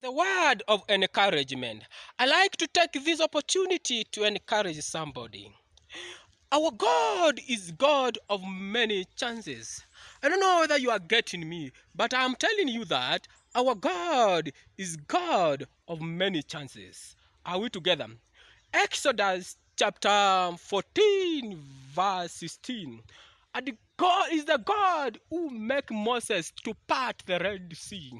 The word of encouragement. I like to take this opportunity to encourage somebody. Our God is God of many chances. I don't know whether you are getting me, but I'm telling you that our God is God of many chances. Are we together? Exodus chapter 14, verse 16. And God is the God who make Moses to part the Red Sea.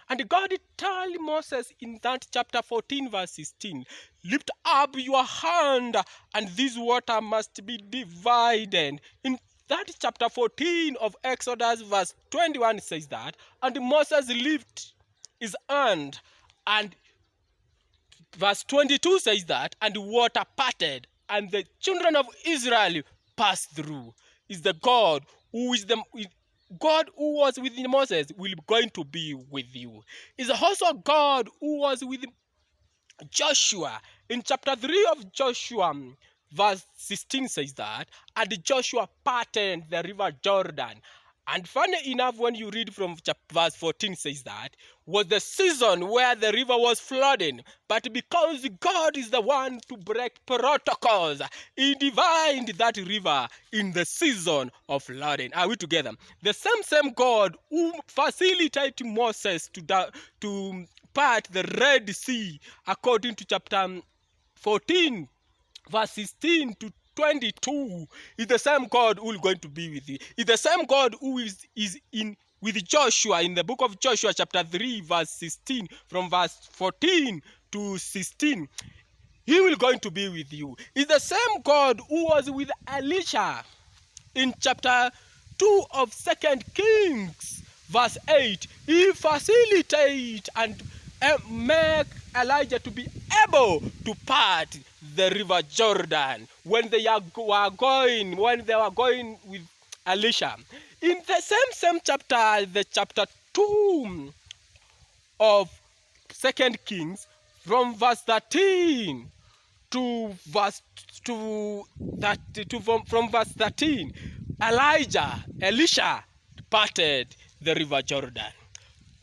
And God told Moses in that chapter 14, verse 16, lift up your hand, and this water must be divided. In that chapter 14 of Exodus, verse 21 says that, and Moses lifted his hand, and verse 22 says that, and the water parted, and the children of Israel passed through. Is the God who is the God who was with Moses will going to be with you. Is also God who was with Joshua. In chapter 3 of Joshua, verse 16 says that, and Joshua parted the river Jordan. And funny enough, when you read from verse 14 says that, was the season where the river was flooding. But because God is the one to break protocols, he divided that river in the season of flooding. Are we together? The same God who facilitated Moses to part the Red Sea, according to chapter 14, verse 16 to 22, is the same God who is going to be with you. Is the same God who is in with Joshua in the book of Joshua chapter 3, verse 16, from verse 14 to 16. He will going to be with you. Is the same God who was with Elisha in chapter 2 of 2nd Kings, verse 8. He facilitate and make Elijah to be able to part the river Jordan when they were going with Elisha. In the same chapter, the chapter 2 of 2nd Kings, from verse 13 to verse from verse 13, Elisha parted the river Jordan.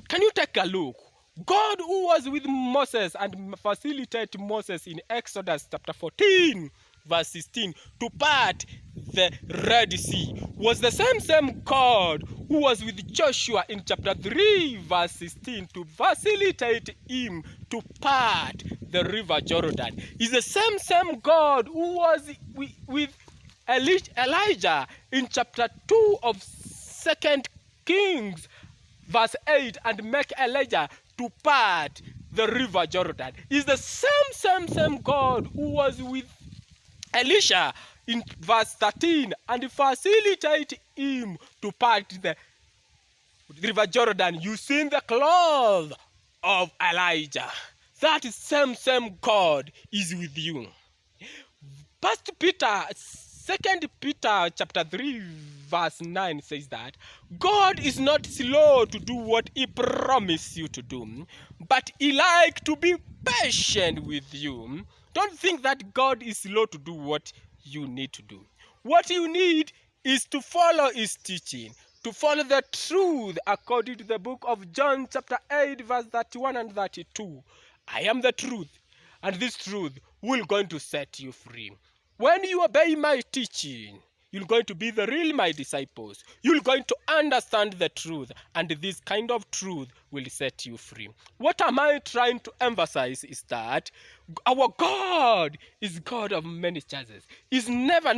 Can you take a look? God who was with Moses and facilitated Moses in Exodus chapter 14, verse 16, to part the Red Sea, was the same God who was with Joshua in chapter 3, verse 16, to facilitate him to part the river Jordan. Is the same God who was with Elijah in chapter 2 of 2nd Kings, verse 8, and make Elijah to part the river Jordan. Is the same God who was with Elisha in verse 13 and facilitate him to part the river Jordan using the cloth of Elijah. That same God is with you. Second Peter chapter 3, verse 9 says that God is not slow to do what he promised you to do, but he like to be patient with you. Don't think that God is slow to do what you need to do. What you need is to follow his teaching, to follow the truth according to the book of John chapter 8, verse 31 and 32. I am the truth, and this truth will going to set you free. When you obey my teaching, you're going to be the real my disciples. You're going to understand the truth, and this kind of truth will set you free. What am I trying to emphasize is that our God is God of many chances. It's never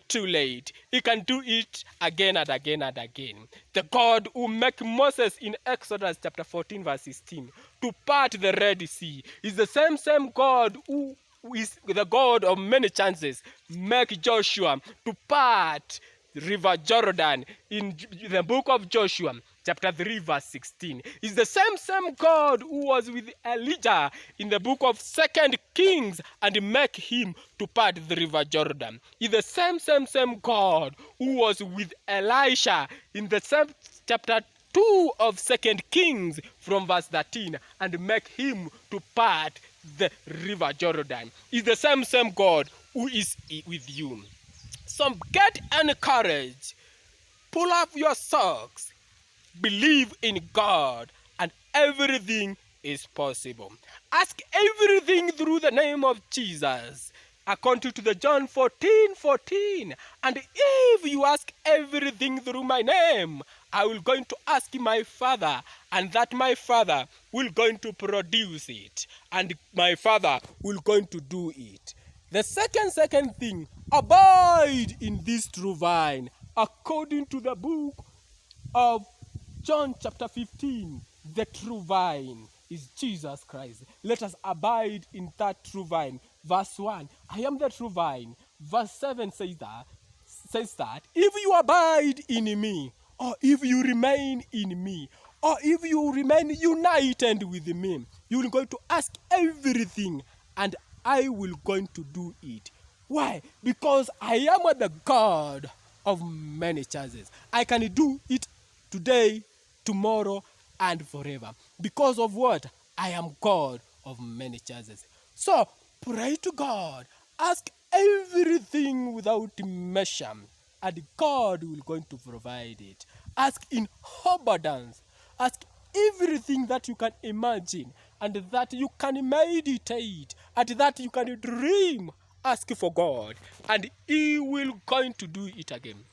too late. He can do it again and again and again. The God who make Moses in Exodus chapter 14, verse 16 to part the Red Sea is the same God who is the God of many chances, make Joshua to part the river Jordan in the book of Joshua, chapter 3, verse 16. Is the same God who was with Elijah in the book of 2nd Kings and make him to part the river Jordan. Is the same God who was with Elisha in the same chapter 2 of 2nd Kings from verse 13 and make him to part the river Jordan. Is the same God who is with you. So get encouraged, pull up your socks, believe in God, and everything is possible. Ask everything through the name of Jesus, according to the John 14:14. And if you ask everything through my name, I will going to ask my Father, and that my Father will going to produce it, and my Father will going to do it. The second thing, abide in this true vine, according to the book of John chapter 15. The true vine is Jesus Christ. Let us abide in that true vine. Verse 1, I am the true vine. Verse 7 says that if you abide in me, or if you remain in me, or if you remain united with me, you will going to ask everything, and I will going to do it. Why? Because I am the God of many chances. I can do it today, tomorrow, and forever. Because of what? I am God of many chances. So pray to God. Ask everything without measure, and God will going to provide it. Ask in abundance. Ask everything that you can imagine, and that you can meditate, and that you can dream. Ask for God, and He will going to do it again.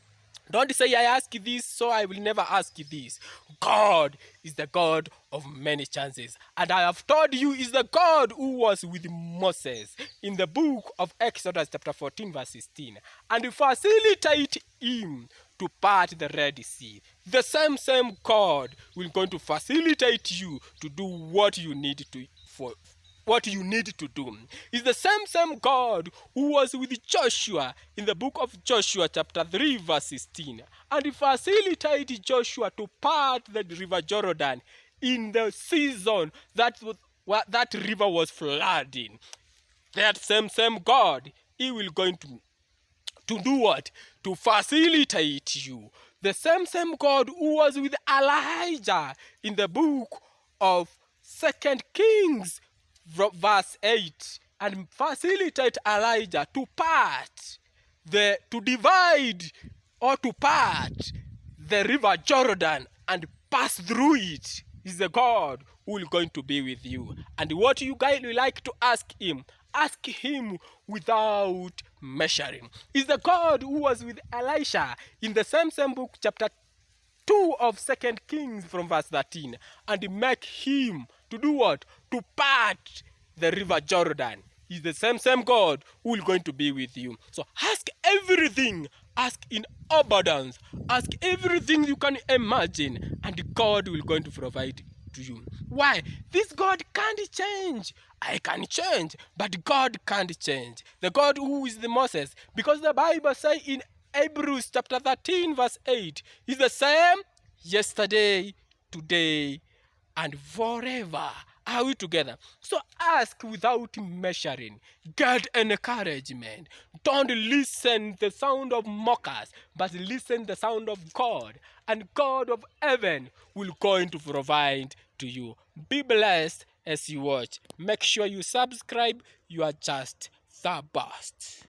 Don't say, I ask this, so I will never ask this. God is the God of many chances. And I have told you, is the God who was with Moses in the book of Exodus chapter 14 verse 16. And facilitate him to part the Red Sea. The same God will going to facilitate you to do what you need to for what you need to do. Is the same God who was with Joshua in the book of Joshua chapter 3 verse 16, and he facilitated Joshua to part the river Jordan in the season that river was flooding. That same God, he will going to do what? To facilitate you. The same God who was with Elijah in the book of 2 Kings verse 8, and facilitate Elijah to divide or to part the river Jordan and pass through it, is the God who will going to be with you. And what you guys like to ask him without measuring. Is the God who was with Elisha in the same book, chapter 2 of 2 Kings from verse 13, and make him to do what? To part the river Jordan. Is the same God who will going to be with you. So ask everything. Ask in abundance. Ask everything you can imagine, and God will going to provide to you. Why? This God can't change. I can change, but God can't change. The God who is the Moses, because the Bible says in Hebrews chapter 13 verse 8, is the same yesterday, today, and forever. Are we together? So ask without measuring. Get encouragement. Don't listen the sound of mockers, but listen the sound of God. And God of heaven will going to provide to you. Be blessed as you watch. Make sure you subscribe. You are just the best.